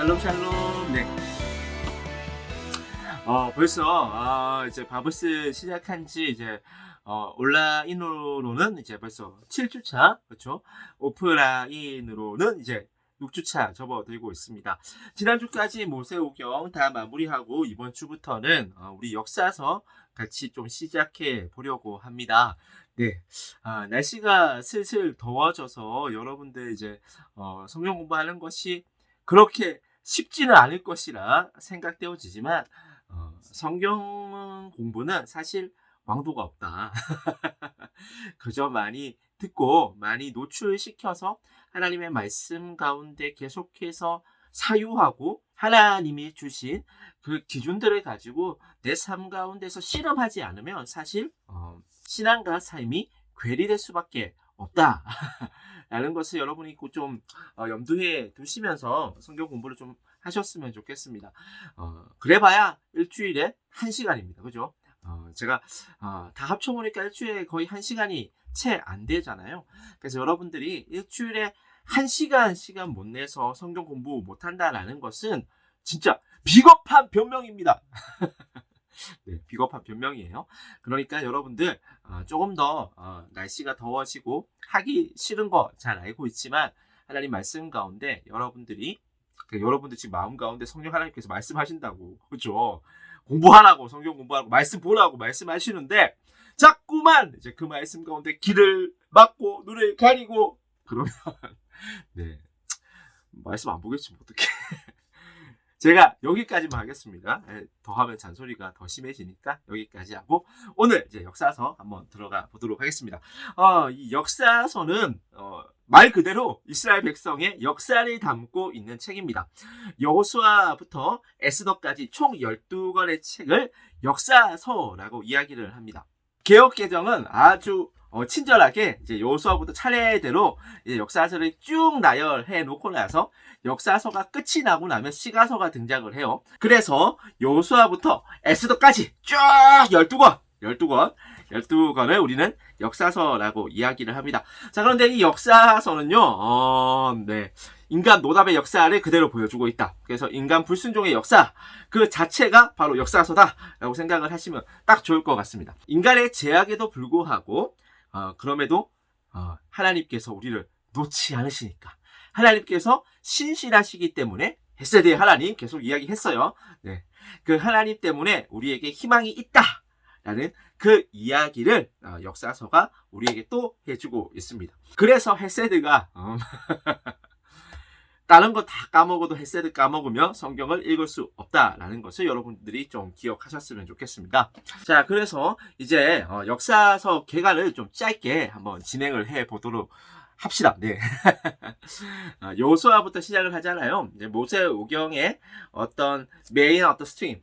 샬롬 샬롬. 네. 벌써 이제 바브스 시작한 지 이제 온라인으로는 이제 벌써 7주차, 그렇죠? 오프라인으로는 이제 6주차 접어들고 있습니다. 지난주까지 모세오경 다 마무리하고 이번 주부터는 우리 역사서 같이 좀 시작해 보려고 합니다. 네. 날씨가 슬슬 더워져서 여러분들 이제 성경 공부하는 것이 그렇게 쉽지는 않을 것이라 생각되어지지만 성경 공부는 사실 왕도가 없다. 그저 많이 듣고 많이 노출시켜서 하나님의 말씀 가운데 계속해서 사유하고 하나님이 주신 그 기준들을 가지고 내 삶 가운데서 실험하지 않으면 사실 신앙과 삶이 괴리될 수밖에 없다. 라는 것을 여러분이 꼭 좀 염두에 두시면서 성경 공부를 좀 하셨으면 좋겠습니다. 그래봐야 일주일에 1시간입니다. 그죠? 제가 다 합쳐보니까 일주일에 거의 1시간이 채 안 되잖아요. 그래서 여러분들이 일주일에 1시간 시간 못 내서 성경 공부 못 한다라는 것은 진짜 비겁한 변명입니다. 네, 비겁한 변명이에요. 그러니까 여러분들 조금 더 날씨가 더워지고 하기 싫은 거 잘 알고 있지만 하나님 말씀 가운데 여러분들 지금 마음 가운데 성령 하나님께서 말씀하신다고, 그렇죠? 공부하라고, 성경 공부하라고, 말씀 보라고 말씀하시는데 자꾸만 이제 그 말씀 가운데 귀를 막고 눈을 가리고 그러면 네, 말씀 안 보겠지 어떡해. 제가 여기까지만 하겠습니다. 더 하면 잔소리가 더 심해지니까 여기까지 하고 오늘 이제 역사서 한번 들어가 보도록 하겠습니다. 이 역사서는 말 그대로 이스라엘 백성의 역사를 담고 있는 책입니다. 여호수아부터 에스더까지 총 12권의 책을 역사서라고 이야기를 합니다. 개역개정은 아주 친절하게 이제 여호수아부터 차례대로 이제 역사서를 쭉 나열해 놓고 나서 역사서가 끝이 나고 나면 시가서가 등장을 해요. 그래서 여호수아부터 에스더까지 쫙 12권을 우리는 역사서라고 이야기를 합니다. 자, 그런데 이 역사서는요, 네, 인간 노답의 역사를 그대로 보여주고 있다. 그래서 인간 불순종의 역사 그 자체가 바로 역사서다라고 생각을 하시면 딱 좋을 것 같습니다. 인간의 제약에도 불구하고 그럼에도 하나님께서 우리를 놓지 않으시니까 하나님께서 신실하시기 때문에 헤세드의 하나님 계속 이야기했어요. 네, 그 하나님 때문에 우리에게 희망이 있다라는 그 이야기를 역사서가 우리에게 또 해주고 있습니다. 그래서 헤세드가 다른 거 다 까먹어도 헤세드 까먹으면 성경을 읽을 수 없다라는 것을 여러분들이 좀 기억하셨으면 좋겠습니다. 자, 그래서 이제 역사서 개관을 좀 짧게 한번 진행을 해 보도록 합시다. 네. 여호수아부터 시작을 하잖아요. 이제 모세오경의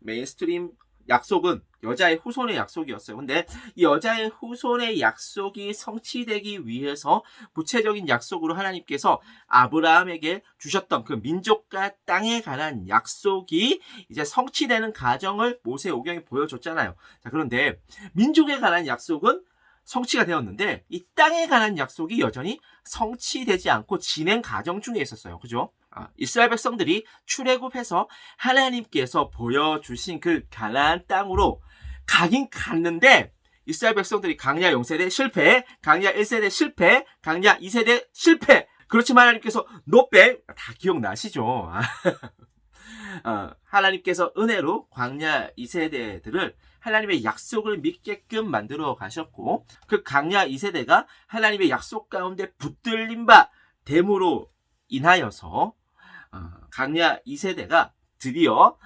메인스트림 약속은 여자의 후손의 약속이었어요. 근데 이 여자의 후손의 약속이 성취되기 위해서 구체적인 약속으로 하나님께서 아브라함에게 주셨던 그 민족과 땅에 관한 약속이 이제 성취되는 과정을 모세오경이 보여줬잖아요. 자, 그런데 민족에 관한 약속은 성취가 되었는데 이 땅에 관한 약속이 여전히 성취되지 않고 진행 과정 중에 있었어요. 그죠? 이스라엘 백성들이 출애굽해서 하나님께서 보여주신 그 가나안 땅으로 가긴 갔는데 이스라엘 백성들이 강야 0세대 실패, 강야 1세대 실패, 강야 2세대 실패. 그렇지만 하나님께서 노백 다 기억나시죠? 하나님께서 은혜로 광야 2세대들을 하나님의 약속을 믿게끔 만들어 가셨고 그 강야 2세대가 하나님의 약속 가운데 붙들린 바 됨으로 인하여서 강야 2세대가 드디어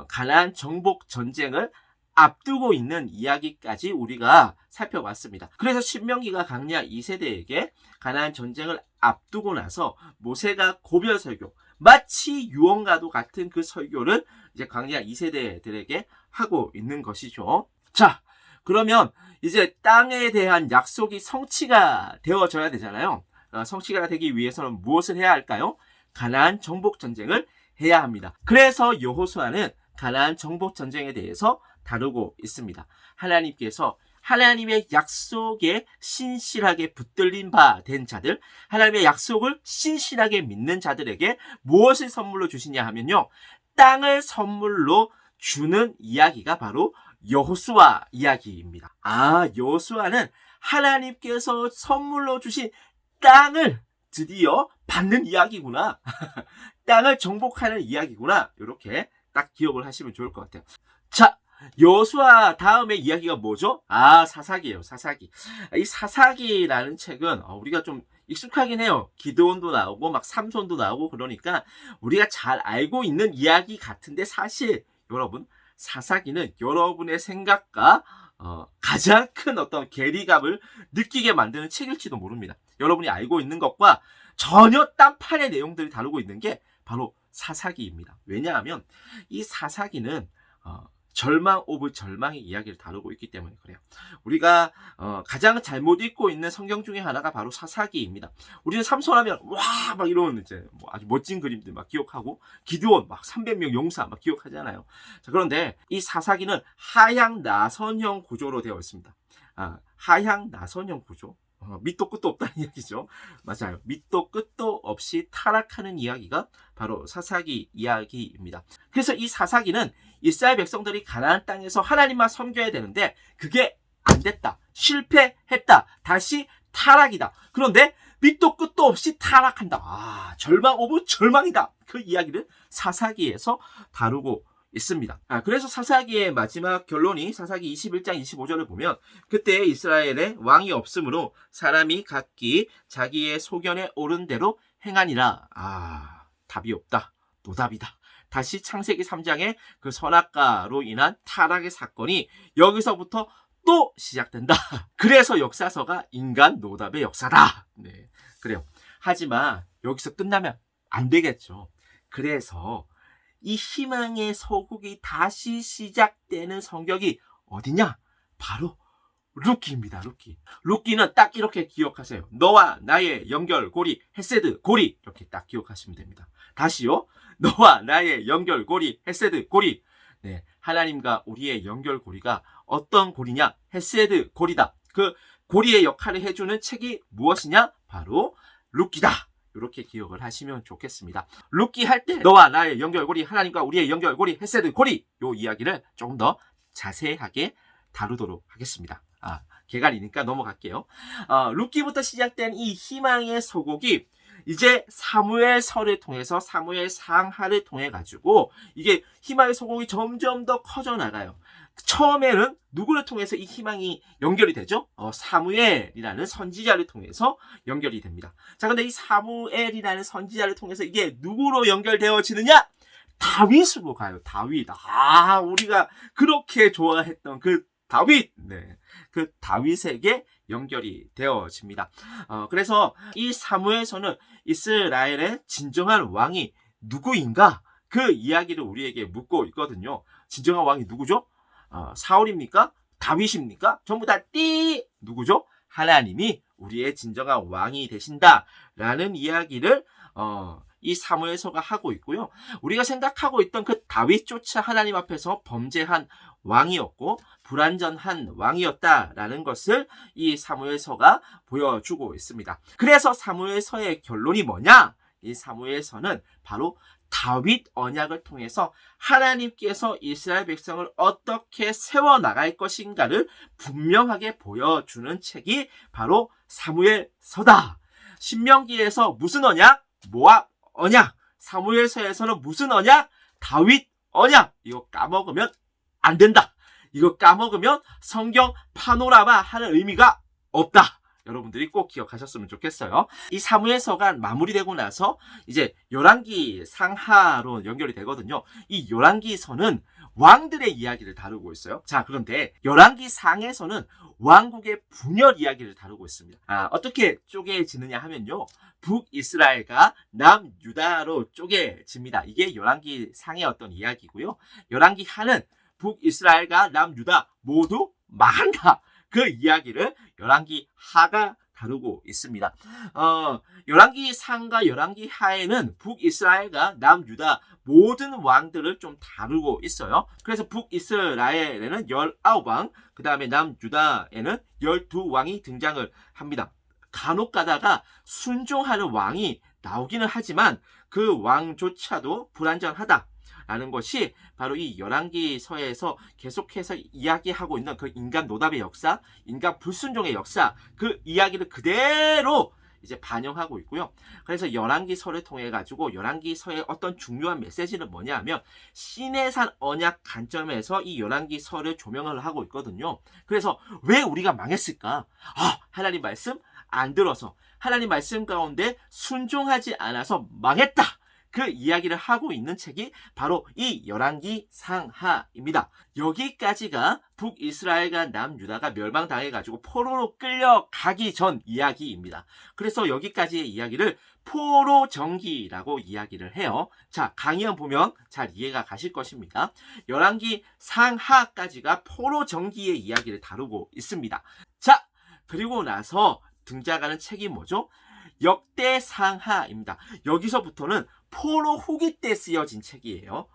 가나안 정복 전쟁을 앞두고 있는 이야기까지 우리가 살펴봤습니다. 그래서 신명기가 강야 2세대에게 가나안 전쟁을 앞두고 나서 모세가 고별 설교, 마치 유언과도 같은 그 설교를 이제 강야 2세대들에게 하고 있는 것이죠. 자, 그러면 이제 땅에 대한 약속이 성취가 되어져야 되잖아요. 성취가 되기 위해서는 무엇을 해야 할까요? 가나안 정복 전쟁을 해야 합니다. 그래서 여호수아는 가나안 정복 전쟁에 대해서 다루고 있습니다. 하나님께서 하나님의 약속에 신실하게 붙들린 바 된 자들, 하나님의 약속을 신실하게 믿는 자들에게 무엇을 선물로 주시냐 하면요, 땅을 선물로 주는 이야기가 바로 여호수아 이야기입니다. 여호수아는 하나님께서 선물로 주신 땅을 드디어 받는 이야기구나. 땅을 정복하는 이야기구나. 이렇게 딱 기억을 하시면 좋을 것 같아요. 자, 여호수아 다음에 이야기가 뭐죠? 사사기예요. 사사기. 이 사사기라는 책은 우리가 좀 익숙하긴 해요. 기드온도 나오고 막 삼손도 나오고 그러니까 우리가 잘 알고 있는 이야기 같은데, 사실 여러분, 사사기는 여러분의 생각과 가장 큰 어떤 괴리감을 느끼게 만드는 책일지도 모릅니다. 여러분이 알고 있는 것과 전혀 딴판의 내용들을 다루고 있는 게 바로 사사기입니다. 왜냐하면 이 사사기는 절망 오브 절망의 이야기를 다루고 있기 때문에 그래요. 우리가 가장 잘못 읽고 있는 성경 중에 하나가 바로 사사기입니다. 우리는 삼손하면 와 막 이런 이제 아주 멋진 그림들 막 기억하고, 기드온 막 300명 용사 막 기억하잖아요. 자, 그런데 이 사사기는 하향 나선형 구조로 되어 있습니다. 하향 나선형 구조. 밑도 끝도 없다는 이야기죠. 맞아요. 밑도 끝도 없이 타락하는 이야기가 바로 사사기 이야기입니다. 그래서 이 사사기는 이스라엘 백성들이 가나안 땅에서 하나님만 섬겨야 되는데 그게 안 됐다. 실패했다. 다시 타락이다. 그런데 밑도 끝도 없이 타락한다. 절망 오브 절망이다. 그 이야기를 사사기에서 다루고 있습니다. 그래서 사사기의 마지막 결론이 사사기 21장 25절을 보면, 그때 이스라엘에 왕이 없으므로 사람이 각기 자기의 소견에 오른 대로 행하니라. 답이 없다. 노답이다. 다시 창세기 3장의 그 선악과로 인한 타락의 사건이 여기서부터 또 시작된다. 그래서 역사서가 인간 노답의 역사다. 네, 그래요. 하지만 여기서 끝나면 안 되겠죠. 그래서 이 희망의 서곡이 다시 시작되는 성경이 어디냐? 바로 룻기입니다. 룻기. 룻기는 딱 이렇게 기억하세요. 너와 나의 연결고리, 헤세드 고리. 이렇게 딱 기억하시면 됩니다. 다시요. 너와 나의 연결고리, 헤세드 고리. 네, 하나님과 우리의 연결고리가 어떤 고리냐? 헤세드 고리다. 그 고리의 역할을 해주는 책이 무엇이냐? 바로 룻기다. 이렇게 기억을 하시면 좋겠습니다. 룻기 할 때 너와 나의 연결고리, 하나님과 우리의 연결고리, 헤세드 고리, 요 이야기를 조금 더 자세하게 다루도록 하겠습니다. 개갈이니까 넘어갈게요. 룻기부터 시작된 이 희망의 서곡이 이제 사무엘서를 통해서, 사무엘 상하를 통해 가지고 이게 희망의 서곡이 점점 더 커져 나가요. 처음에는 누구를 통해서 이 희망이 연결이 되죠? 사무엘이라는 선지자를 통해서 연결이 됩니다. 자, 근데 이 사무엘이라는 선지자를 통해서 이게 누구로 연결되어지느냐? 다윗으로 가요. 다윗. 우리가 그렇게 좋아했던 그 다윗. 네, 그 다윗에게 연결이 되어집니다. 그래서 이 사무엘서는 이스라엘의 진정한 왕이 누구인가? 그 이야기를 우리에게 묻고 있거든요. 진정한 왕이 누구죠? 사울입니까? 다윗입니까? 전부 다 누구죠? 하나님이 우리의 진정한 왕이 되신다라는 이야기를 이 사무엘서가 하고 있고요. 우리가 생각하고 있던 그 다윗조차 하나님 앞에서 범죄한 왕이었고 불완전한 왕이었다라는 것을 이 사무엘서가 보여주고 있습니다. 그래서 사무엘서의 결론이 뭐냐? 이 사무엘서는 바로 다윗 언약을 통해서 하나님께서 이스라엘 백성을 어떻게 세워나갈 것인가를 분명하게 보여주는 책이 바로 사무엘서다. 신명기에서 무슨 언약? 모압 언약. 사무엘서에서는 무슨 언약? 다윗 언약. 이거 까먹으면 안 된다. 이거 까먹으면 성경 파노라마 하는 의미가 없다. 여러분들이 꼭 기억하셨으면 좋겠어요. 이 사무엘서가 마무리되고 나서 이제 열왕기 상하로 연결이 되거든요. 이 열왕기서는 왕들의 이야기를 다루고 있어요. 자, 그런데 열왕기 상에서는 왕국의 분열 이야기를 다루고 있습니다. 어떻게 쪼개지느냐 하면요, 북이스라엘과 남유다로 쪼개집니다. 이게 열왕기 상의 어떤 이야기고요. 열왕기 하는 북이스라엘과 남유다 모두 망한다. 그 이야기를 열왕기 하가 다루고 있습니다. 열왕기 상과 열왕기 하에는 북이스라엘과 남유다 모든 왕들을 좀 다루고 있어요. 그래서 북이스라엘에는 19왕, 그 다음에 남유다에는 12왕이 등장을 합니다. 간혹 가다가 순종하는 왕이 나오기는 하지만 그 왕조차도 불완전하다 라는 것이 바로 이 열왕기서에서 계속해서 이야기하고 있는 그 인간 노답의 역사, 인간 불순종의 역사, 그 이야기를 그대로 이제 반영하고 있고요. 그래서 열왕기서를 통해 가지고 열왕기서의 어떤 중요한 메시지는 뭐냐면 시내산 언약 관점에서 이 열왕기서를 조명을 하고 있거든요. 그래서 왜 우리가 망했을까? 하나님 말씀 안 들어서, 하나님 말씀 가운데 순종하지 않아서 망했다. 그 이야기를 하고 있는 책이 바로 이 열왕기 상하입니다. 여기까지가 북이스라엘과 남유다가 멸망당해가지고 포로로 끌려가기 전 이야기입니다. 그래서 여기까지의 이야기를 포로정기라고 이야기를 해요. 자, 강의원 보면 잘 이해가 가실 것입니다. 열왕기 상하까지가 포로정기의 이야기를 다루고 있습니다. 자, 그리고 나서 등장하는 책이 뭐죠? 역대상하입니다. 여기서부터는 포로 후기 때 쓰여진 책이에요.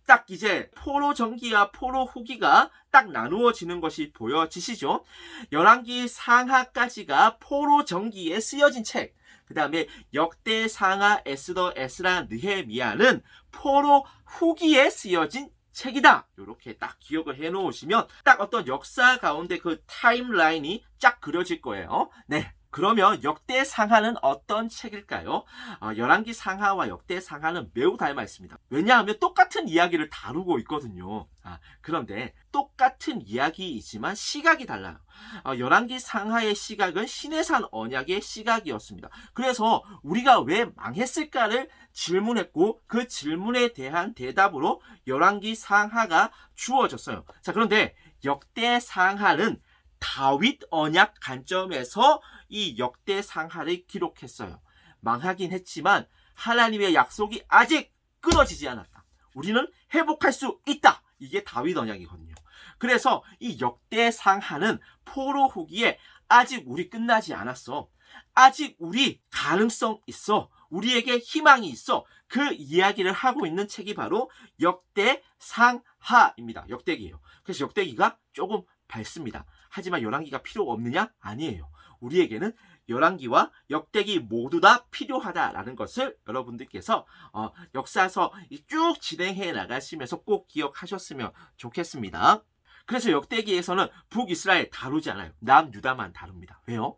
딱 이제 포로 전기와 포로 후기가 딱 나누어지는 것이 보여지시죠? 열왕기 상하까지가 포로 전기에 쓰여진 책. 그 다음에 역대 상하, 에스더, 에스라, 느헤미야는 포로 후기에 쓰여진 책이다. 이렇게 딱 기억을 해 놓으시면 딱 어떤 역사 가운데 그 타임라인이 쫙 그려질 거예요. 네. 그러면 역대 상하는 어떤 책일까요? 열왕기 상하와 역대 상하는 매우 닮아 있습니다. 왜냐하면 똑같은 이야기를 다루고 있거든요. 그런데 똑같은 이야기이지만 시각이 달라요. 열왕기 상하의 시각은 시내산 언약의 시각이었습니다. 그래서 우리가 왜 망했을까를 질문했고 그 질문에 대한 대답으로 열왕기 상하가 주어졌어요. 자, 그런데 역대 상하는 다윗 언약 관점에서 이 역대 상하를 기록했어요. 망하긴 했지만 하나님의 약속이 아직 끊어지지 않았다. 우리는 회복할 수 있다. 이게 다윗 언약이거든요. 그래서 이 역대 상하는 포로 후기에 아직 우리 끝나지 않았어. 아직 우리 가능성 있어. 우리에게 희망이 있어. 그 이야기를 하고 있는 책이 바로 역대 상하입니다. 역대기예요. 그래서 역대기가 조금 밝습니다. 하지만 열왕기가 필요 없느냐? 아니에요. 우리에게는 열왕기와 역대기 모두 다 필요하다라는 것을 여러분들께서 역사서 쭉 진행해 나가시면서 꼭 기억하셨으면 좋겠습니다. 그래서 역대기에서는 북이스라엘 다루지 않아요. 남유다만 다룹니다. 왜요?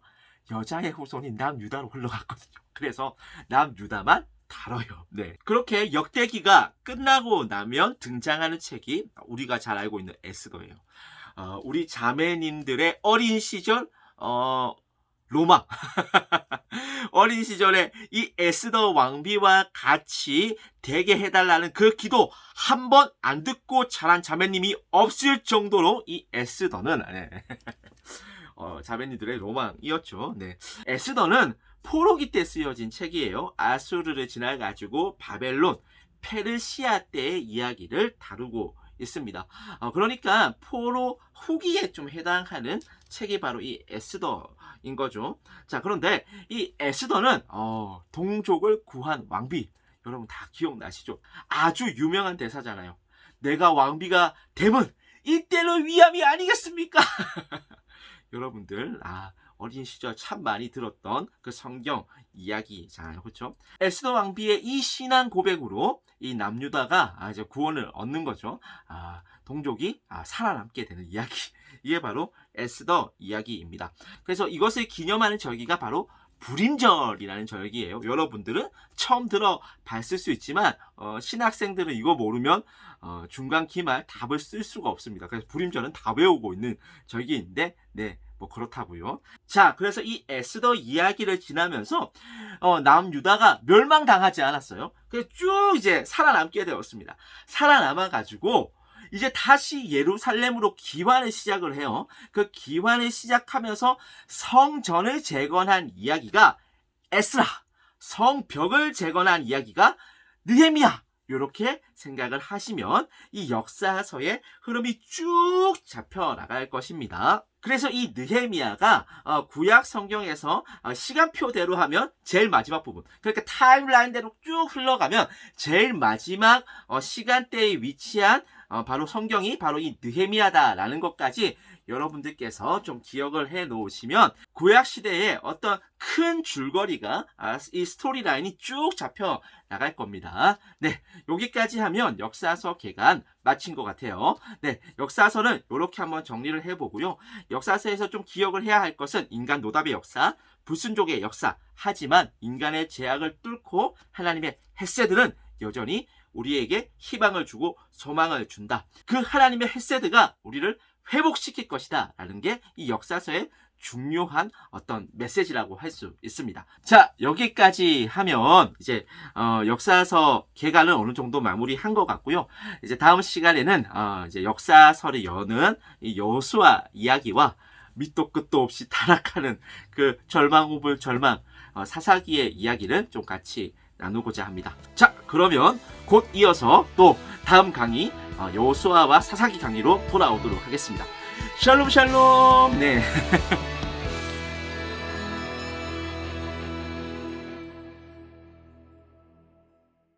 여자의 후손이 남유다로 흘러갔거든요. 그래서 남유다만 다뤄요. 네. 그렇게 역대기가 끝나고 나면 등장하는 책이 우리가 잘 알고 있는 에스더예요. 우리 자매님들의 어린 시절 로마 어린 시절에 이 에스더 왕비와 같이 되게 해달라는 그 기도 한 번 안 듣고 자란 자매님이 없을 정도로 이 에스더는 자매님들의 로망이었죠. 네. 에스더는 포로기 때 쓰여진 책이에요. 아수르를 지나가지고 바벨론, 페르시아 때의 이야기를 다루고 있습니다. 그러니까 포로 후기에 좀 해당하는 책이 바로 이 에스더인 거죠. 자, 그런데 이 에스더는 동족을 구한 왕비, 여러분 다 기억나시죠? 아주 유명한 대사잖아요. 내가 왕비가 되면 이때는 위암이 아니겠습니까? 여러분들 어린 시절 참 많이 들었던 그 성경 이야기잖아요. 그렇죠? 에스더 왕비의 이 신앙 고백으로 이 남유다가 이제 구원을 얻는 거죠. 동족이 살아남게 되는 이야기. 이게 바로 에스더 이야기입니다. 그래서 이것을 기념하는 절기가 바로 불임절이라는 절기예요. 여러분들은 처음 들어봤을 수 있지만 신학생들은 이거 모르면 중간 기말 답을 쓸 수가 없습니다. 그래서 불임절은 다 외우고 있는 절기인데 뭐 그렇다고요. 자, 그래서 이 에스더 이야기를 지나면서 남유다가 멸망당하지 않았어요. 그래서 쭉 이제 살아남게 되었습니다. 살아남아가지고 이제 다시 예루살렘으로 기환을 시작을 해요. 그 기환을 시작하면서 성전을 재건한 이야기가 에스라, 성벽을 재건한 이야기가 느헤미야, 이렇게 생각을 하시면 이 역사서의 흐름이 쭉 잡혀 나갈 것입니다. 그래서 이 느헤미야가 구약 성경에서 시간표대로 하면 제일 마지막 부분, 그러니까 타임라인대로 쭉 흘러가면 제일 마지막 시간대에 위치한 바로 성경이 바로 이 느헤미야다라는 것까지 여러분들께서 좀 기억을 해 놓으시면 구약 시대에 어떤 큰 줄거리가 이 스토리라인이 쭉 잡혀 나갈 겁니다. 네, 여기까지 하면 역사서 개간 마친 것 같아요. 네, 역사서는 이렇게 한번 정리를 해보고요. 역사서에서 좀 기억을 해야 할 것은 인간 노답의 역사, 불순종의 역사. 하지만 인간의 제약을 뚫고 하나님의 헤세드는 여전히 우리에게 희망을 주고 소망을 준다. 그 하나님의 헤세드가 우리를 회복시킬 것이다 라는 게 이 역사서의 중요한 어떤 메시지라고 할 수 있습니다. 자, 여기까지 하면 이제 역사서 개간은 어느 정도 마무리한 것 같고요. 이제 다음 시간에는 이제 역사서를 여는 이 여호수아 이야기와 밑도 끝도 없이 타락하는 그 절망 오브 절망 사사기의 이야기를 좀 같이 나누고자 합니다. 자, 그러면 곧 이어서 또 다음 강의 여호수아와 사사기 강의로 돌아오도록 하겠습니다. 샬롬 샬롬. 네.